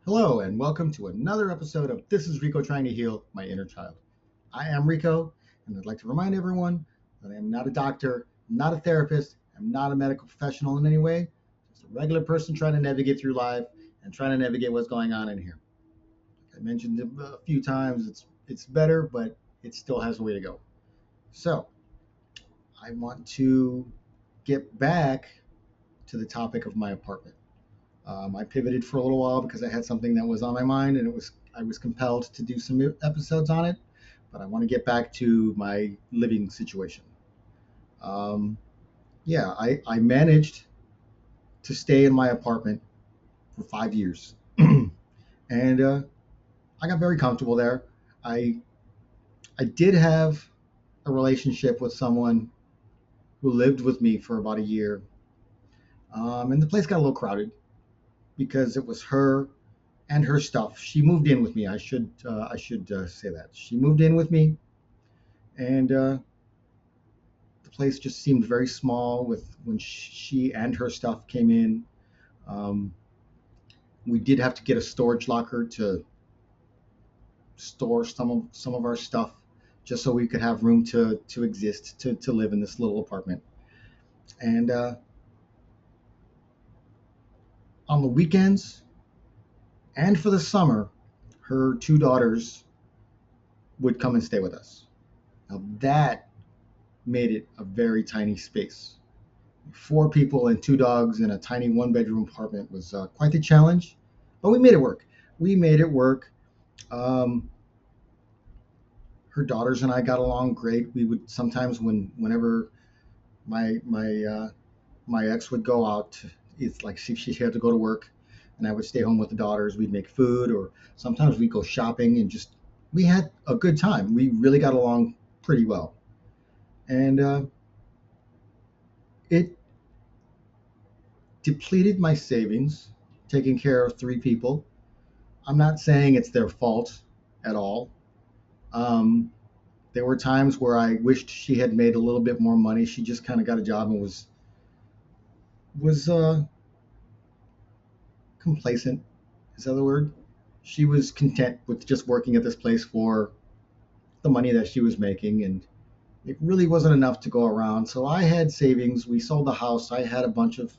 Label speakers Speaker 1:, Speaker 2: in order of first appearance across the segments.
Speaker 1: Hello, and welcome to another episode of This is Rico Trying to Heal My Inner Child. I am Rico, and I'd like to remind everyone that I am not a doctor, not a therapist, I'm not a medical professional in any way, just a regular person trying to navigate through life and trying to navigate what's going on in here. Like I mentioned a few times, it's better, but it still has a way to go. So, I want to get back to the topic of my apartment. I pivoted for a little while because I had something that was on my mind, and I was compelled to do some episodes on it. But I want to get back to my living situation. Um, I managed to stay in my apartment for 5 years, and I got very comfortable there. I I did have a relationship with someone who lived with me for about a year, and the place got a little crowded because it was her and her stuff. She moved in with me. I should say that she moved in with me, and the place just seemed very small. With when she and her stuff came in, um, we did have to get a storage locker to store some of our stuff, just so we could have room to exist to live in this little apartment. And on the weekends and for the summer, her two daughters would come and stay with us. Now that made it a very tiny space. Four people and two dogs in a tiny one-bedroom apartment was quite the challenge, but we made it work. We made it work. Um, Her daughters and I got along great. We would sometimes, whenever my my ex would go out, it's like she had to go to work, and I would stay home with the daughters. We'd make food, or sometimes we'd go shopping, and just we had a good time. We really got along pretty well, and it depleted my savings taking care of three people. I'm not saying it's their fault at all. Um, there were times where I wished she had made a little bit more money. She just kind of got a job and was complacent. Is that the word? She was content with just working at this place for the money that she was making, and it really wasn't enough to go around. So I had savings. We sold the house. I had a bunch of.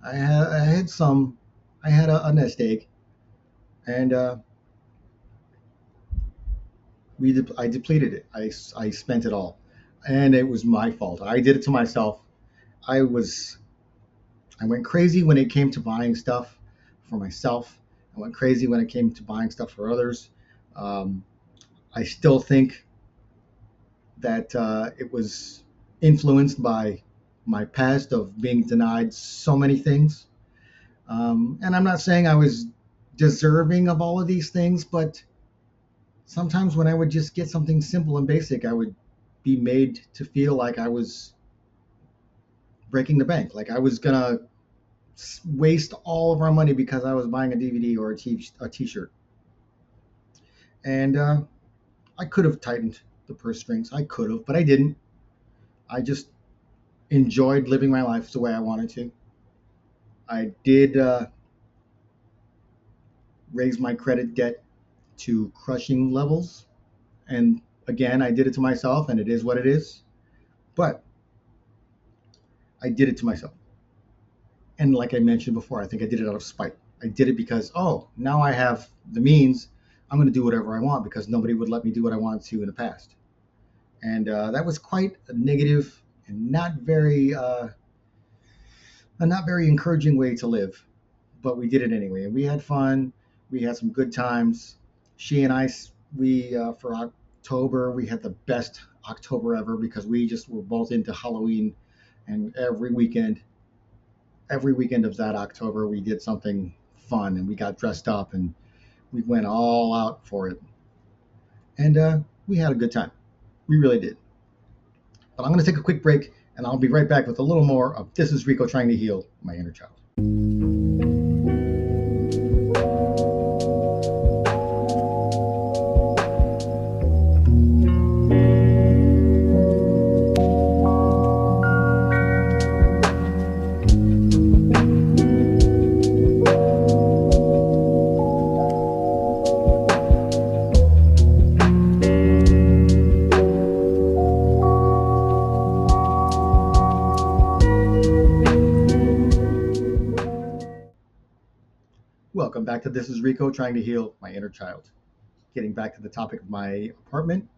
Speaker 1: I had some. I had a nest egg, and I depleted it. I spent it all, and it was my fault. I did it to myself. I was I went crazy when it came to buying stuff for myself. I went crazy when it came to buying stuff for others. Um, I still think that it was influenced by my past of being denied so many things. And I'm not saying I was deserving of all of these things, but sometimes when I would just get something simple and basic, I would be made to feel like I was breaking the bank, like I was gonna waste all of our money because I was buying a DVD or a T-shirt. And I could have tightened the purse strings. I could have, but I didn't. I just enjoyed living my life the way I wanted to. I did raise my credit debt to crushing levels, and again, I did it to myself, and it is what it is. But I did it to myself. And like I mentioned before, I think I did it out of spite. I did it because, oh, now I have the means. I'm going to do whatever I want because nobody would let me do what I wanted to in the past. And that was quite a negative and not very encouraging way to live. But we did it anyway, and we had fun. We had some good times. She and I, we for October, we had the best October ever because we just were both into Halloween, and every weekend of that October, we did something fun and we got dressed up and we went all out for it. And we had a good time. We really did. But I'm going to take a quick break and I'll be right back with a little more of This is Rico Trying to Heal My Inner Child. back to This is Rico trying to heal my inner child. Getting back to the topic of my apartment,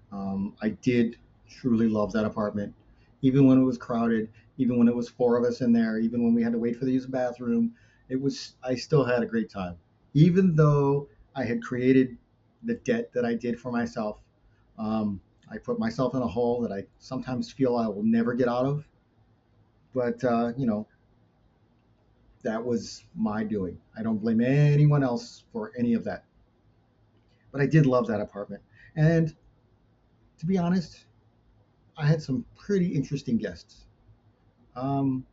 Speaker 1: I did truly love that apartment, even when it was crowded, even when it was four of us in there, even when we had to wait for the use of the bathroom. I still had a great time, even though I had created the debt that I did for myself. I put myself in a hole that I sometimes feel I will never get out of. But that was my doing. I don't blame anyone else for any of that. But I did love that apartment. And to be honest, I had some pretty interesting guests. Um,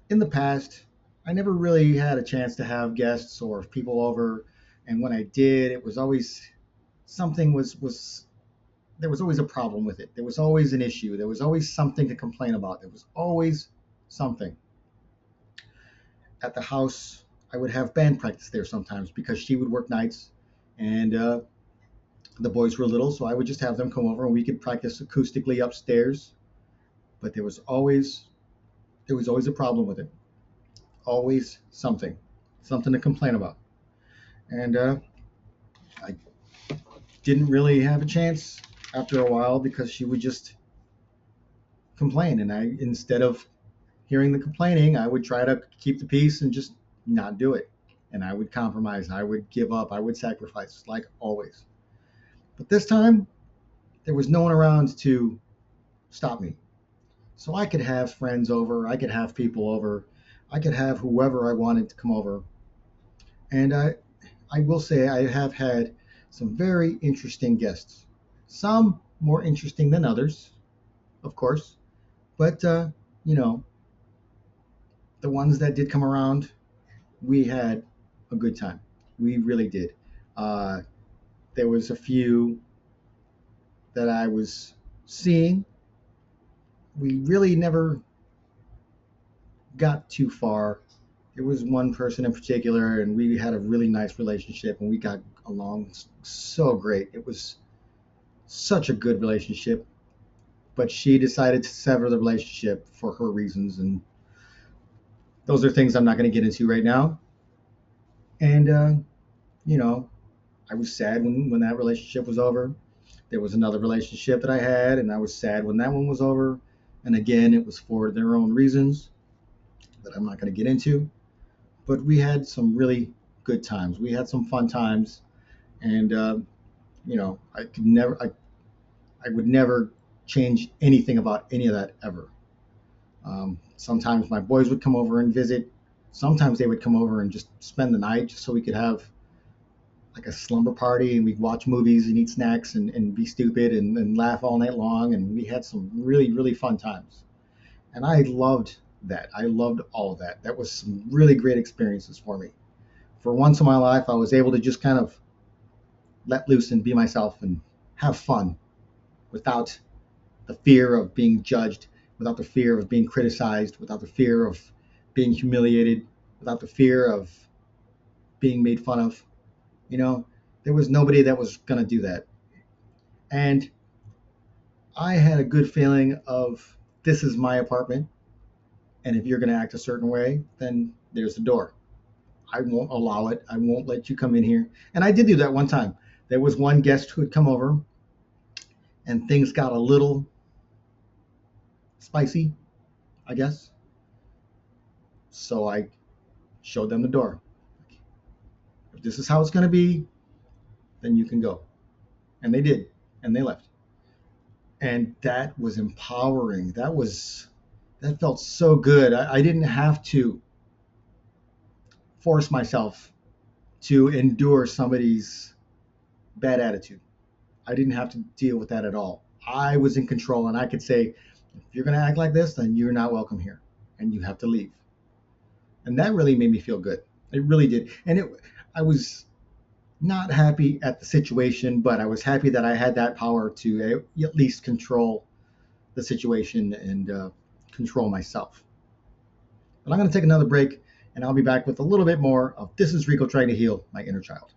Speaker 1: in the past, I never really had a chance to have guests or people over. And when I did, it was always something was there was always a problem with it. There was always an issue. There was always something to complain about. There was always something. At the house, I would have band practice there sometimes because she would work nights, and the boys were little, so I would just have them come over and we could practice acoustically upstairs. But there was always a problem with it. Always something to complain about. And I didn't really have a chance after a while because she would just complain, and I, instead of hearing the complaining, I would try to keep the peace and just not do it. And I would compromise. I would give up. I would sacrifice, like always. But this time, there was no one around to stop me. So I could have friends over. I could have people over. I could have whoever I wanted to come over. And I will say I have had some very interesting guests. Some more interesting than others, of course. But, you know, the ones that did come around, we had a good time. We really did. Uh, there was a few that I was seeing. We really never got too far. There was one person in particular, and we had a really nice relationship, and we got along so great. It was such a good relationship, but she decided to sever the relationship for her reasons, and those are things I'm not going to get into right now. And you know, I was sad when that relationship was over. There was another relationship that I had, and I was sad when that one was over. And again, it was for their own reasons that I'm not going to get into. But we had some really good times. We had some fun times, and I would never change anything about any of that ever. Sometimes my boys would come over and visit. Sometimes they would come over and just spend the night, just so we could have like a slumber party, and we'd watch movies and eat snacks and be stupid and laugh all night long. And we had some really, really fun times. And I loved that. I loved all of that. That was some really great experiences for me. For once in my life, I was able to just kind of let loose and be myself and have fun without the fear of being judged, without the fear of being criticized, without the fear of being humiliated, without the fear of being made fun of. You know, there was nobody that was going to do that. And I had a good feeling of, this is my apartment. And if you're going to act a certain way, then there's the door. I won't allow it. I won't let you come in here. And I did do that one time. There was one guest who had come over, and things got a little spicy, I guess. So I showed them the door. If this is how it's going to be, then you can go. And they did. And they left. And that was empowering. That felt so good. I didn't have to force myself to endure somebody's bad attitude. I didn't have to deal with that at all. I was in control, and I could say, if you're going to act like this, then you're not welcome here and you have to leave. And that really made me feel good. It really did. And I was not happy at the situation, but I was happy that I had that power to at least control the situation and control myself. But I'm going to take another break, and I'll be back with a little bit more of This is Rico trying to heal my inner child.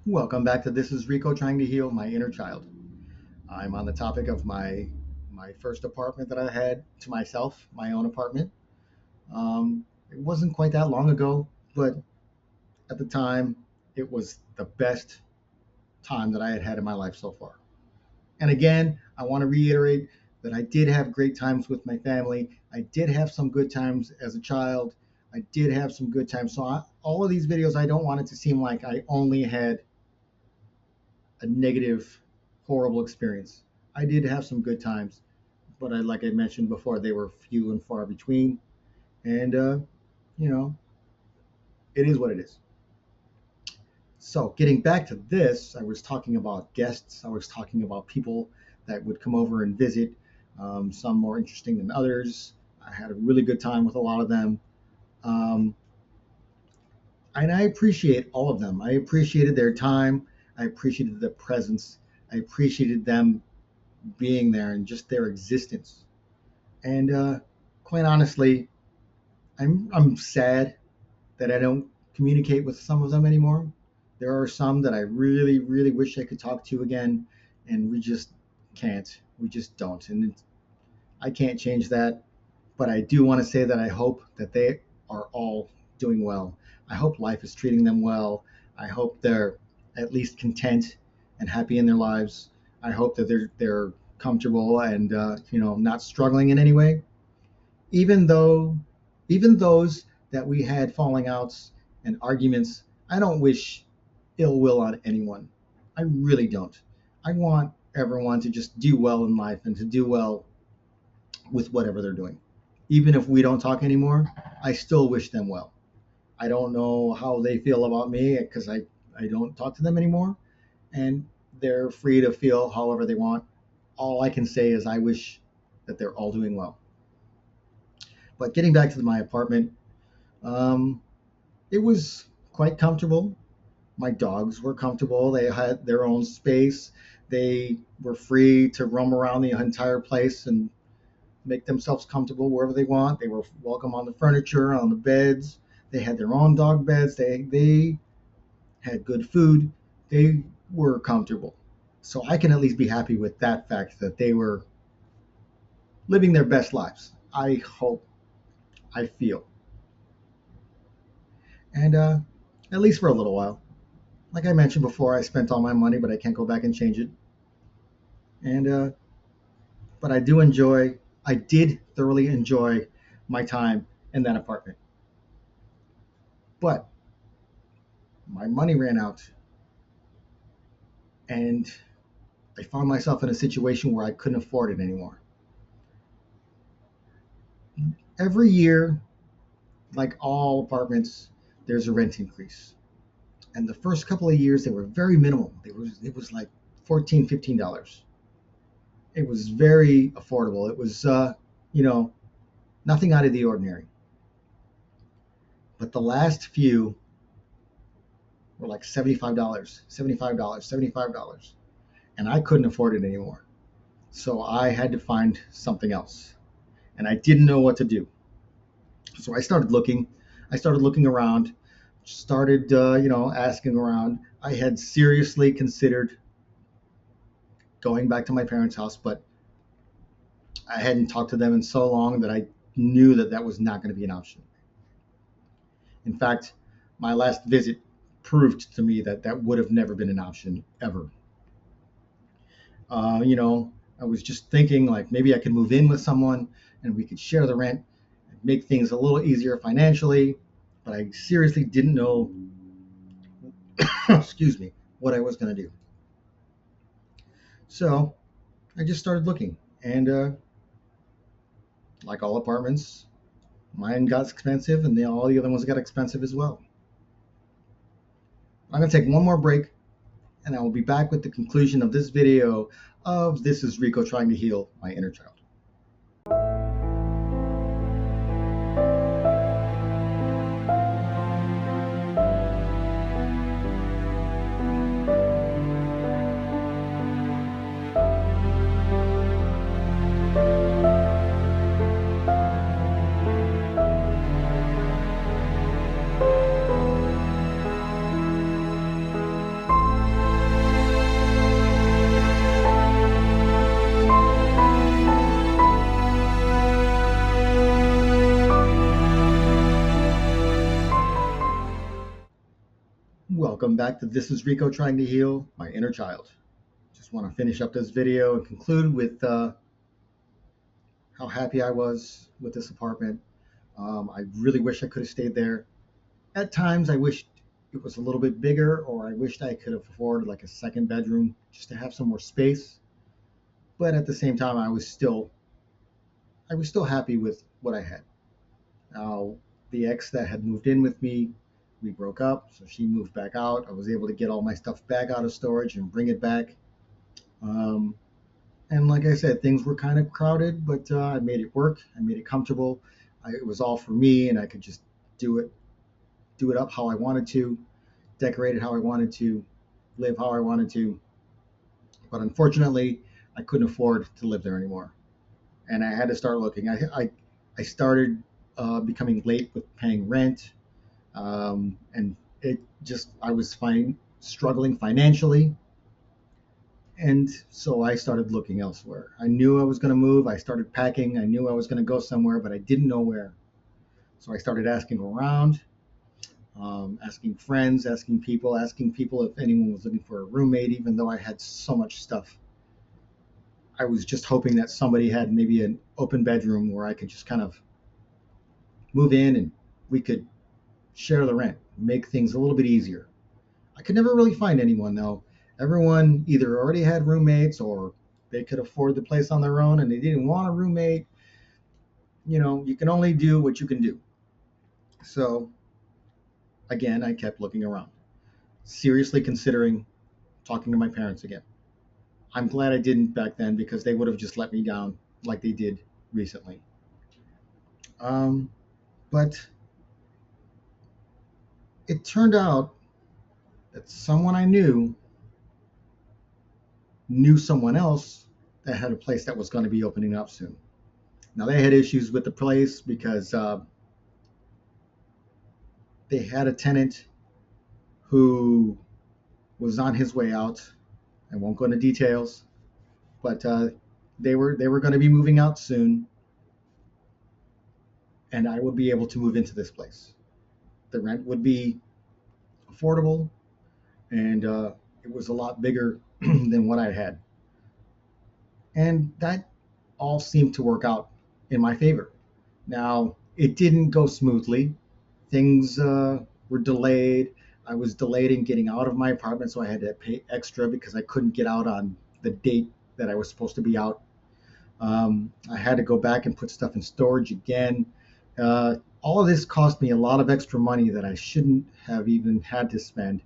Speaker 1: Welcome back to This is Rico trying to heal my inner child. I'm on the topic of my first apartment that I had to myself, my own apartment. It wasn't quite that long ago, but at the time, it was the best time that I had had in my life so far. And again, I want to reiterate that I did have great times with my family. I did have some good times as a child. I did have some good times. All of these videos, I don't want it to seem like I only had a negative, horrible experience. I did have some good times, but like I mentioned before, they were few and far between. And you know, it is what it is. So getting back to this, I was talking about guests. I was talking about people that would come over and visit. Some more interesting than others. I had a really good time with a lot of them. Um, and I appreciate all of them. I appreciated their time. I appreciated their presence. I appreciated them being there and just their existence. And quite honestly, I'm sad that I don't communicate with some of them anymore. There are some that I really, really wish I could talk to again, and we just can't. We just don't. And I can't change that. But I do want to say that I hope that they are all doing well. I hope life is treating them well. I hope they're at least content and happy in their lives. I hope that they're comfortable and not struggling in any way. Even though, even those that we had falling outs and arguments, I don't wish ill will on anyone. I really don't. I want everyone to just do well in life and to do well with whatever they're doing. Even if we don't talk anymore, I still wish them well. I don't know how they feel about me because I don't talk to them anymore, and they're free to feel however they want. All I can say is I wish that they're all doing well. But getting back to my apartment, um, it was quite comfortable. My dogs were comfortable. They had their own space. They were free to roam around the entire place and make themselves comfortable wherever they want. They were welcome on the furniture, on the beds. They had their own dog beds. They had good food. They were comfortable. So I can at least be happy with that fact that they were living their best lives. I hope, I feel. And at least for a little while. Like I mentioned before, I spent all my money, but I can't go back and change it. And but I did thoroughly enjoy my time in that apartment. But my money ran out, and I found myself in a situation where I couldn't afford it anymore. Every year, like all apartments, there's a rent increase. And the first couple of years, they were very minimal. It was like $14, $15. It was very affordable. It was, you know, nothing out of the ordinary. But the last few were like $75, $75, $75. And I couldn't afford it anymore. So I had to find something else. And I didn't know what to do. So I started looking. I started looking around, started, asking around. I had seriously considered going back to my parents' house, but I hadn't talked to them in so long that I knew that that was not going to be an option. In fact, my last visit proved to me that that would have never been an option ever. I was just thinking like maybe I could move in with someone and we could share the rent and make things a little easier financially. But I seriously didn't know, excuse me, what I was going to do. So I just started looking. And like all apartments, mine got expensive and all the other ones got expensive as well. I'm going to take one more break and I will be back with the conclusion of this video of This is Rico trying to heal my inner child. Welcome back to This is Rico Trying to Heal My Inner Child. Just want to finish up this video and conclude with how happy I was with this apartment. I really wish I could have stayed there. At times I wished it was a little bit bigger, or I wished I could have afforded like a second bedroom just to have some more space. But at the same time, I was still happy with what I had. Now, the ex that had moved in with me, we broke up, so she moved back out. I was able to get all my stuff back out of storage and bring it back. And like I said, things were kind of crowded, but I made it work. I made it comfortable. It was all for me, and I could just do it up how I wanted to, decorate it how I wanted to, live how I wanted to. But unfortunately, I couldn't afford to live there anymore, and I had to start looking. I started becoming late with paying rent, and I was struggling financially. And so I started looking elsewhere. I knew I was going to move. I started packing. I knew I was going to go somewhere, but I didn't know where. So I started asking around, asking friends, asking people if anyone was looking for a roommate, even though I had so much stuff. I was just hoping that somebody had maybe an open bedroom where I could just kind of move in and we could share the rent, make things a little bit easier. I could never really find anyone, though. Everyone either already had roommates or they could afford the place on their own and they didn't want a roommate. You know, you can only do what you can do. So, again, I kept looking around, seriously considering talking to my parents again. I'm glad I didn't back then, because they would have just let me down like they did recently. But it turned out that someone I knew someone else that had a place that was going to be opening up soon. Now, they had issues with the place because they had a tenant who was on his way out. I won't go into details, but they were going to be moving out soon, and I would be able to move into this place. The rent would be affordable, and it was a lot bigger than what I had. And that all seemed to work out in my favor. Now, it didn't go smoothly. Things were delayed. I was delayed in getting out of my apartment, so I had to pay extra because I couldn't get out on the date that I was supposed to be out. I had to go back and put stuff in storage again. All of this cost me a lot of extra money that I shouldn't have even had to spend,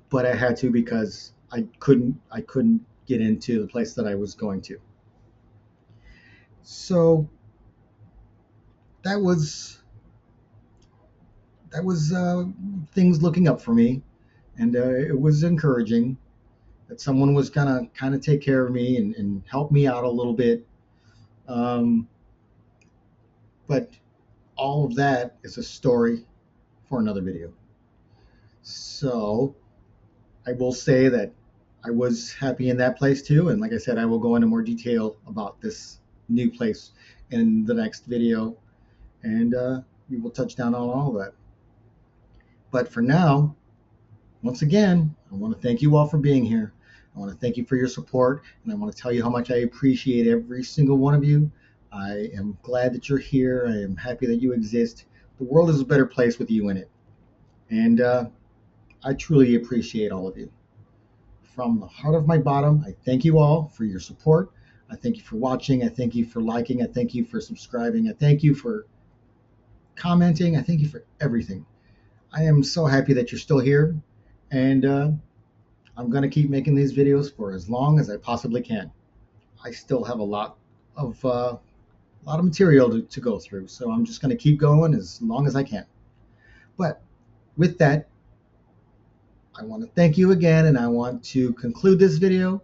Speaker 1: but I had to because I couldn't get into the place that I was going to. So that was things looking up for me, and it was encouraging that someone was gonna kind of take care of me and help me out a little bit. But all of that is a story for another video. So I will say that I was happy in that place too, and like I said, I will go into more detail about this new place in the next video, and we will touch down on all of that. But for now, once again, I want to thank you all for being here. I want to thank you for your support, and I want to tell you how much I appreciate every single one of you. I am glad that you're here. I am happy that you exist. The world is a better place with you in it. And I truly appreciate all of you. From the heart of my bottom, I thank you all for your support. I thank you for watching. I thank you for liking. I thank you for subscribing. I thank you for commenting. I thank you for everything. I am so happy that you're still here. And I'm going to keep making these videos for as long as I possibly can. I still have a lot of material to go through, so I'm just going to keep going as long as I can. But with that, I want to thank you again, and I want to conclude this video,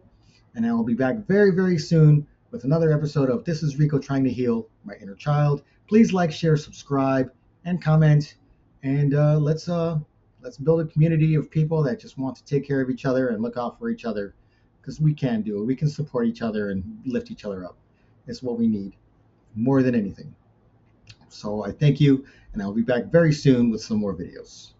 Speaker 1: and I will be back very, very soon with another episode of This is Rico Trying to Heal My Inner Child. Please like, share, subscribe, and comment, and let's build a community of people that just want to take care of each other and look out for each other, because we can do it. We can support each other and lift each other up. It's what we need more than anything. So I thank you, and I'll be back very soon with some more videos.